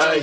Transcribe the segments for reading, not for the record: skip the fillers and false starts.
Ay,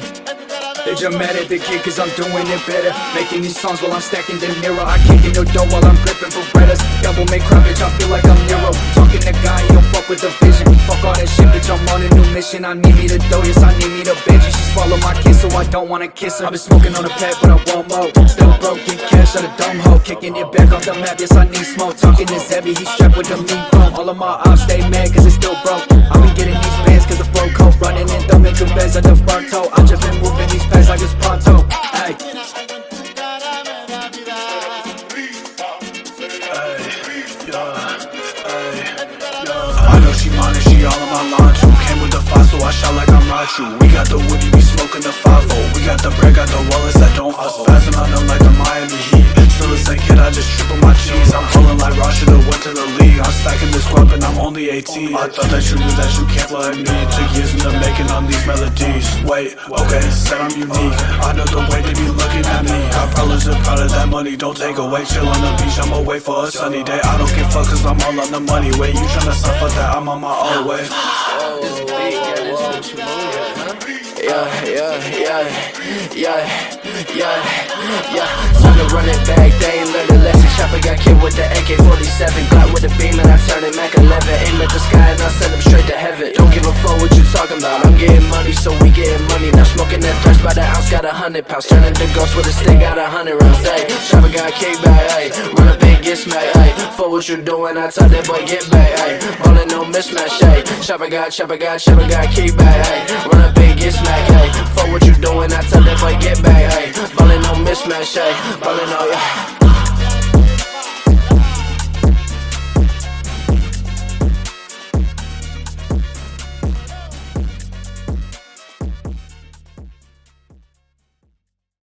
they just mad at the kid cause I'm doing it better. Making these songs while I'm stacking De Niro. I can't get no dough while I'm gripping Berettas. Devil may cry, bitch, I feel like I'm Nero. Talking to guy, he don't fuck with the vision. Fuck all that shit, bitch, I'm on a new mission. I need me to dough, yes, I need me to binge. She swallow my kiss, so I don't wanna kiss her. I've been smoking on a pad, but I want more. Still broke, get cash out of dumb hoe. Kicking it back off the map, yes, I need smoke. Talking to Zebby, he strapped with the mean bone. All of my ops stay mad cause it's still broke. I been getting these bands cause the flow cold. Running in thumbing through beds at the front toe. I just been moving these pads like it's pronto. Ay. I know she mine and she all on my line too. Came with the file, so I shot like I'm Raichu. We got the woody, we smoking the 5-0. We got the bread, got the wallets that don't fall. Spazzing on them like the Miami Heat. Still the same kid, I just triple my cheese. I'm pulling like Rashida went to the league. I'm stacking this guap and I'm only 18. I thought that you knew that you can't flood me. Took years in the making on these melodies. Wait, okay, said I'm unique. I know the way they be looking at me. Got problems and proud of that money, don't take away. Chill on the beach, I'ma wait for a sunny day. I don't give a fuck cause I'm all on the money. Wait, you tryna suffer that, I'm on my own way. Time to run it back, they ain't learned a lesson. Chopper got killed with the AK-47. Glock with a beam and I turn it Mac 11. Aim at the sky and I send him straight to heaven. Don't give a fuck what you talking about, I'm getting money, so we getting money. Now smoking that thirst by the ounce, got 100 pounds. Turning to ghost with a stick, got 100 rounds. Ayy, Chopper got kickback, ayy. Run up and get smacked, ayy. Fuck what you doing, I tell that boy get back, ayy. Ballin' no mismatch, ayy. Chopper got kickback, ayy. Run up and get smacked, ayy. Fuck what you doing, I tell that boy get back, ayy. Ballin' no mismatch, ayy. Ballin' no, yeah.